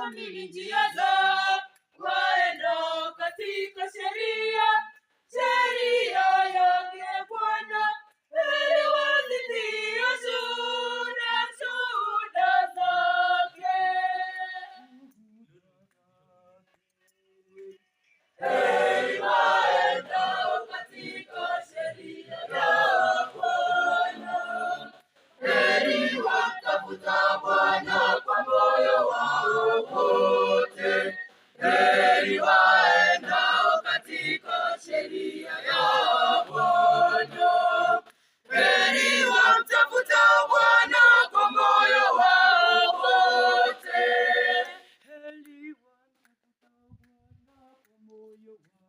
kuamini njia zao, waenda katika sheria yake Bwana. Heri wazitio shuhuda zake. Heri waendao katika sheria ya Bwana. Heri wamtafuta Bwana kwa moyo wao wote. Heri waendao katika sheria ya Bwana. Heri wamtafuta Bwana kwa moyo wao wote. Heri wamtafuta Bwana kwa moyo wao